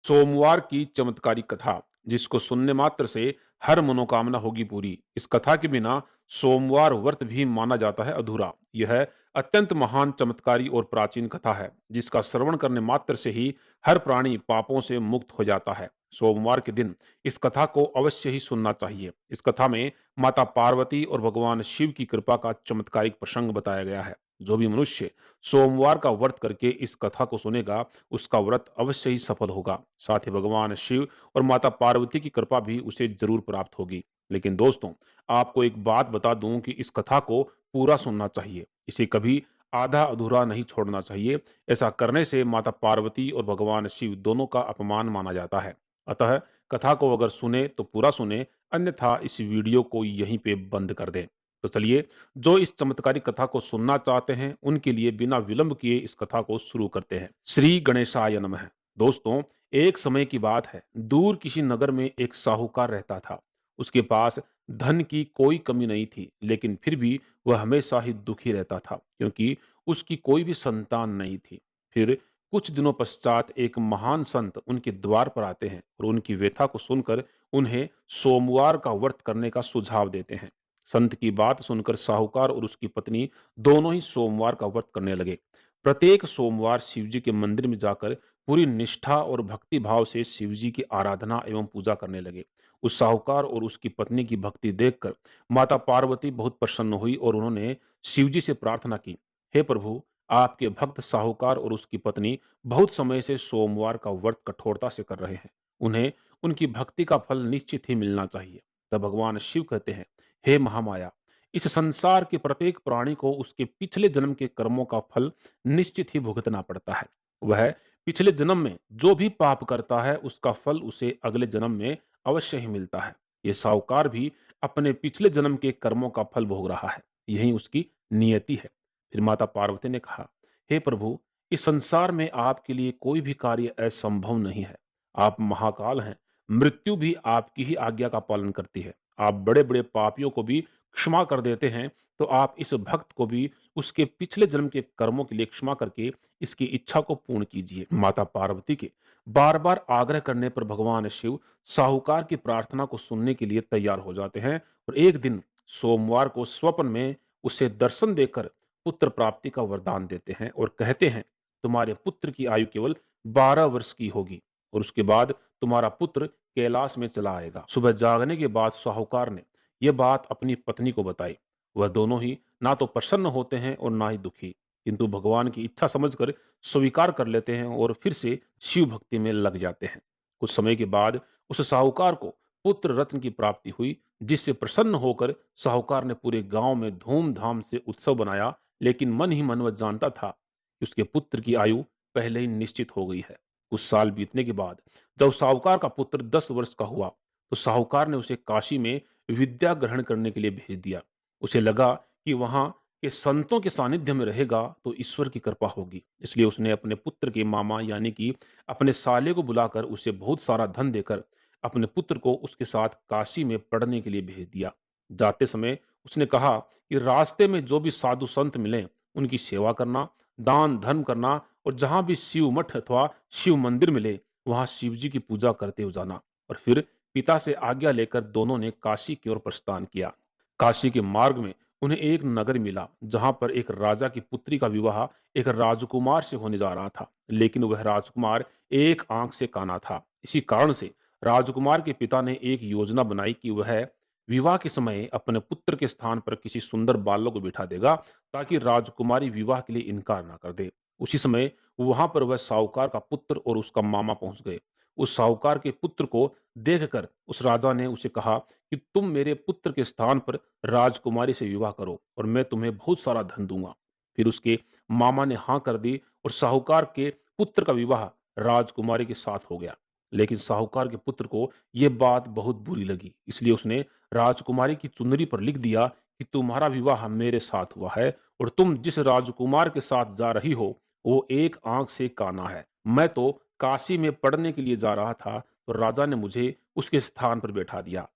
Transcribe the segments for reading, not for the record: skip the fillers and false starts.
सोमवार की चमत्कारिक कथा जिसको सुनने मात्र से हर मनोकामना होगी पूरी। इस कथा के बिना सोमवार व्रत भी माना जाता है अधूरा। यह अत्यंत महान चमत्कारी और प्राचीन कथा है जिसका श्रवण करने मात्र से ही हर प्राणी पापों से मुक्त हो जाता है। सोमवार के दिन इस कथा को अवश्य ही सुनना चाहिए। इस कथा में माता पार्वती और भगवान शिव की कृपा का चमत्कारिक प्रसंग बताया गया है। जो भी मनुष्य सोमवार का व्रत करके इस कथा को सुनेगा उसका व्रत अवश्य ही सफल होगा। साथ ही भगवान शिव और माता पार्वती की कृपा भी उसे जरूर प्राप्त होगी। लेकिन दोस्तों, आपको एक बात बता दूं कि इस कथा को पूरा सुनना चाहिए। इसे कभी आधा अधूरा नहीं छोड़ना चाहिए। ऐसा करने से माता पार्वती और भगवान शिव दोनों का अपमान माना जाता है। अतः कथा को अगर सुने तो पूरा सुने, अन्यथा इस वीडियो को यहीं पे बंद कर दें। तो चलिए, जो इस चमत्कारिक कथा को सुनना चाहते हैं उनके लिए बिना विलंब किए इस कथा को शुरू करते हैं। श्री गणेशाय नमः। दोस्तों, एक समय की बात है, दूर किसी नगर में एक साहूकार रहता था। उसके पास धन की कोई कमी नहीं थी, लेकिन फिर भी वह हमेशा ही दुखी रहता था क्योंकि उसकी कोई भी संतान नहीं थी। फिर कुछ दिनों पश्चात एक महान संत उनके द्वार पर आते हैं और उनकी व्यथा को सुनकर उन्हें सोमवार का व्रत करने का सुझाव देते हैं। संत की बात सुनकर साहूकार और उसकी पत्नी दोनों ही सोमवार का व्रत करने लगे। प्रत्येक सोमवार शिवजी के मंदिर में जाकर पूरी निष्ठा और भक्ति भाव से शिवजी की आराधना एवं पूजा करने लगे। उस साहूकार और उसकी पत्नी की भक्ति देखकर माता पार्वती बहुत प्रसन्न हुई और उन्होंने शिवजी से प्रार्थना की, हे प्रभु, आपके भक्त साहूकार और उसकी पत्नी बहुत समय से सोमवार का व्रत कठोरता से कर रहे हैं। उन्हें उनकी भक्ति का फल निश्चित ही मिलना चाहिए। तब भगवान शिव कहते हैं, हे महामाया, इस संसार के प्रत्येक प्राणी को उसके पिछले जन्म के कर्मों का फल निश्चित ही भुगतना पड़ता है। वह पिछले जन्म में जो भी पाप करता है उसका फल उसे अगले जन्म में अवश्य ही मिलता है। ये साहूकार भी अपने पिछले जन्म के कर्मों का फल भोग रहा है। यही उसकी नियति है। फिर माता पार्वती ने कहा, हे प्रभु, इस संसार में आपके लिए कोई भी कार्य असंभव नहीं है। आप महाकाल हैं। मृत्यु भी आपकी ही आज्ञा का पालन करती है। आप बड़े बड़े पापियों को भी क्षमा कर देते हैं, तो आप इस भक्त को भी उसके पिछले जन्म के कर्मों के लिए क्षमा करके इसकी इच्छा को पूर्ण कीजिए। माता पार्वती के बार बार आग्रह करने पर भगवान शिव साहूकार की प्रार्थना को सुनने के लिए तैयार हो जाते हैं और एक दिन सोमवार को स्वप्न में उसे दर्शन देकर पुत्र प्राप्ति का वरदान देते हैं और कहते हैं, तुम्हारे पुत्र की आयु केवल 12 वर्ष की होगी और उसके बाद तुम्हारा पुत्र कैलाश में चला आएगा। सुबह जागने के बाद साहूकार ने यह बात अपनी पत्नी को बताई। वह दोनों ही ना तो प्रसन्न होते हैं और ना ही दुखी, किंतु भगवान की इच्छा समझकर स्वीकार कर लेते हैं और फिर से शिव भक्ति में लग जाते हैं। कुछ समय के बाद उस साहूकार को पुत्र रत्न की प्राप्ति हुई, जिससे प्रसन्न होकर साहूकार ने पूरे गांव में धूमधाम से उत्सव बनाया। लेकिन मन ही मन वह जानता था कि उसके पुत्र की आयु पहले ही निश्चित हो गई है। कुछ साल बीतने के बाद जब साहूकार का पुत्र 10 वर्ष का हुआ तो साहूकार ने उसे काशी में विद्या ग्रहण करने के लिए भेज दिया। उसे लगा कि वहां के संतों के सानिध्य में रहेगा तो ईश्वर की कृपा होगी, इसलिए उसने अपने पुत्र के मामा यानी कि अपने साले को बुलाकर उसे बहुत सारा धन देकर अपने पुत्र को उसके साथ काशी में पढ़ने के लिए भेज दिया। जाते समय उसने कहा कि रास्ते में जो भी साधु संत मिले उनकी सेवा करना, दान धर्म करना और जहां भी शिव मठ अथवा शिव मंदिर मिले वहां शिव जी की पूजा करते हुए जाना। और फिर पिता से आज्ञा लेकर दोनों ने काशी की ओर प्रस्थान किया। काशी के मार्ग में उन्हें एक नगर मिला जहां पर एक राजा की पुत्री का विवाह एक राजकुमार से होने जा रहा था, लेकिन वह राजकुमार एक आंख से काना था। इसी कारण से राजकुमार के पिता ने एक योजना बनाई कि वह विवाह के समय अपने पुत्र के स्थान पर किसी सुंदर बालक को बिठा देगा ताकि राजकुमारी विवाह के लिए इनकार ना कर दे। उसी समय वहां पर वह साहूकार का पुत्र और उसका मामा पहुंच गए। उस साहूकार के पुत्र को देखकर उस राजा ने उसे कहा कि तुम मेरे पुत्र के स्थान पर राजकुमारी से विवाह करो और मैं तुम्हें बहुत सारा धन दूंगा। फिर उसके मामा ने हाँ कर दी और साहूकार के पुत्र का विवाह राजकुमारी के साथ हो गया। लेकिन साहूकार के पुत्र को यह बात बहुत बुरी लगी, इसलिए उसने राजकुमारी की चुनरी पर लिख दिया कि तुम्हारा विवाह मेरे साथ हुआ है और तुम जिस राजकुमार के साथ जा रही हो वो एक आंख से काना है। मैं तो काशी में पढ़ने के लिए जा रहा था तो राजा ने मुझे उसके स्थान पर बैठा दिया।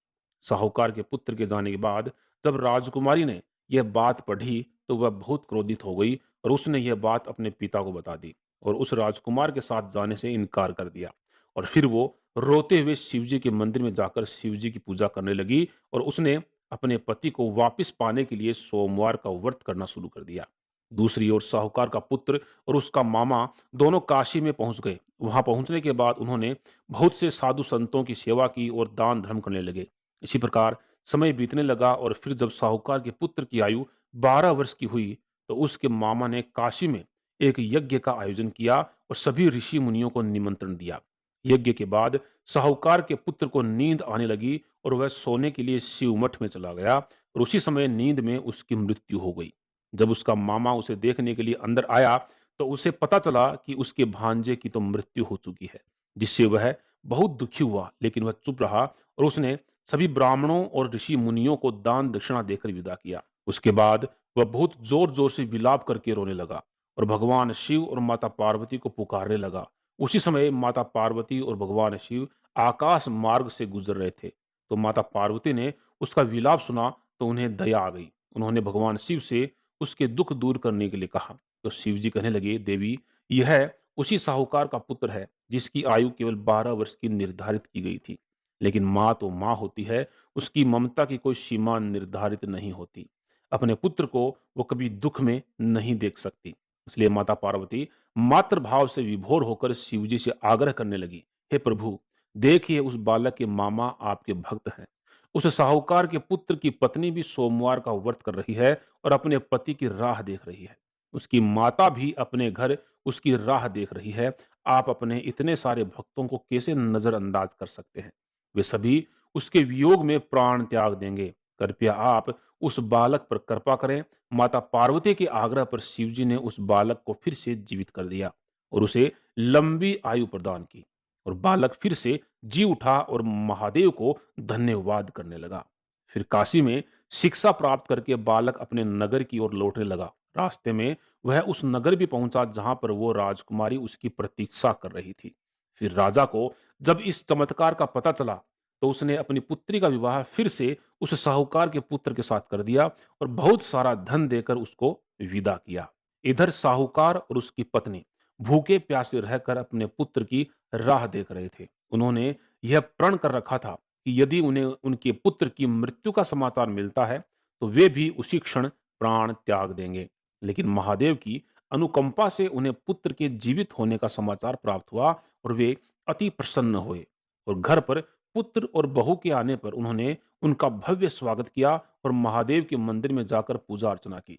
साहूकार के पुत्र के जाने के बाद जब राजकुमारी ने यह बात पढ़ी तो वह बहुत क्रोधित हो गई और उसने यह बात अपने पिता को बता दी और उस राजकुमार के साथ जाने से इनकार कर दिया। और फिर वो रोते हुए शिव जी के मंदिर में जाकर शिव जी की पूजा करने लगी और उसने अपने पति को वापस पाने के लिए सोमवार का व्रत करना शुरू कर दिया। दूसरी ओर साहूकार का पुत्र और उसका मामा दोनों काशी में पहुंच गए। वहां पहुंचने के बाद उन्होंने बहुत से साधु संतों की सेवा की और दान धर्म करने लगे। इसी प्रकार समय बीतने लगा और फिर जब साहूकार के पुत्र की आयु 12 वर्ष की हुई तो उसके मामा ने काशी में एक यज्ञ का आयोजन किया और सभी ऋषि मुनियों को निमंत्रण दिया। यज्ञ के बाद साहूकार के पुत्र को नींद आने लगी और वह सोने के लिए शिव मठ में चला गया और उसी समय नींद में उसकी मृत्यु हो गई। जब उसका मामा उसे देखने के लिए अंदर आया तो उसे पता चला कि उसके भांजे की तो मृत्यु हो चुकी है, जिससे वह बहुत दुखी हुआ, लेकिन वह चुप रहा और उसने सभी ब्राह्मणों और ऋषि मुनियों को दान दक्षिणा देकर विदा किया। उसके बाद वह बहुत जोर जोर से विलाप करके रोने लगा और भगवान शिव और माता पार्वती को पुकारने लगा। उसी समय माता पार्वती और भगवान शिव आकाश मार्ग से गुजर रहे थे। तो माता पार्वती ने उसका विलाप सुना तो उन्हें दया आ गई। उन्होंने भगवान शिव से उसके दुख दूर करने के लिए कहा। तो शिव जी कहने लगे, देवी, यह उसी साहूकार का पुत्र है जिसकी आयु केवल 12 वर्ष की निर्धारित की गई थी। लेकिन माँ तो माँ होती है, उसकी ममता की कोई सीमा निर्धारित नहीं होती। अपने पुत्र को वो कभी दुख में नहीं देख सकती। इसलिए माता पार्वती मातृभाव से विभोर होकर शिवजी से आग्रह करने लगी, हे प्रभु, देखिए उस बालक के मामा आपके भक्त हैं। उस साहूकार के पुत्र की पत्नी भी सोमवार का व्रत कर रही है और अपने पति की राह देख रही है। उसकी माता भी अपने घर उसकी राह देख रही है। आप अपने इतने सारे भक्तों को कैसे नजरअंदाज कर सकते हैं? वे सभी उसके वियोग में प्राण त्याग देंगे। कृपया आप उस बालक पर कृपा करें। माता पार्वती के आग्रह पर शिवजी ने उस बालक को फिर से जीवित कर दिया और उसे लंबी आयु प्रदान की और बालक फिर से जी उठा और महादेव को धन्यवाद करने लगा। फिर काशी में शिक्षा प्राप्त करके बालक अपने नगर की ओर लौटने लगा। रास्ते में वह उस नगर भी पहुंचा जहां पर वो राजकुमारी उसकी प्रतीक्षा कर रही थी। फिर राजा को जब इस चमत्कार का पता चला तो उसने अपनी पुत्री का विवाह फिर से उस साहूकार के पुत्र के साथ कर दिया और बहुत सारा धन देकर उसको विदा किया। इधर साहूकार और उसकी पत्नी भूखे प्यासे रहकर अपने पुत्र की राह देख रहे थे। उन्होंने यह प्रण कर रखा था कि यदि उन्हें उनके पुत्र की मृत्यु का समाचार मिलता है तो वे भी उसी क्षण प्राण त्याग देंगे। लेकिन महादेव की अनुकंपा से उन्हें पुत्र के जीवित होने का समाचार प्राप्त हुआ और वे अति प्रसन्न हुए और घर पर पुत्र और बहू के आने पर उन्होंने उनका भव्य स्वागत किया और महादेव के मंदिर में जाकर पूजा अर्चना की।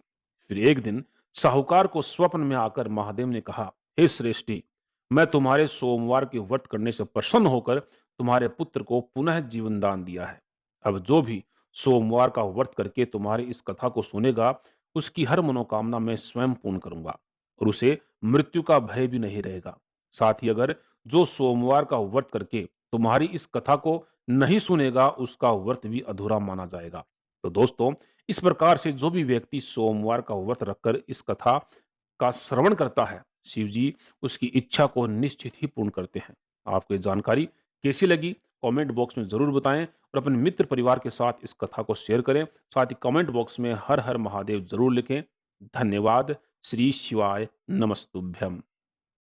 फिर एक दिन साहूकार को स्वप्न में आकर महादेव ने कहा, हे श्रेष्ठी, मैं तुम्हारे सोमवार के व्रत करने से प्रसन्न होकर तुम्हारे पुत्र को पुनः जीवन दान दिया है। अब जो भी सोमवार का व्रत करके तुम्हारी इस कथा को सुनेगा उसकी हर मनोकामना मैं स्वयं पूर्ण करूंगा और उसे मृत्यु का भय भी नहीं रहेगा। साथ ही अगर जो सोमवार का व्रत करके तुम्हारी इस कथा को नहीं सुनेगा उसका व्रत भी अधूरा माना जाएगा। तो दोस्तों, इस प्रकार से जो भी व्यक्ति सोमवार का व्रत रखकर इस कथा का श्रवण करता है, शिव जी उसकी इच्छा को निश्चित ही पूर्ण करते हैं। आपको ये जानकारी कैसी लगी? कमेंट बॉक्स में जरूर बताएं और अपने मित्र परिवार के साथ इस कथा को शेयर करें। साथ ही कमेंट बॉक्स में हर हर महादेव जरूर लिखें। धन्यवाद। श्री शिवाय नमस्तुभ्यम।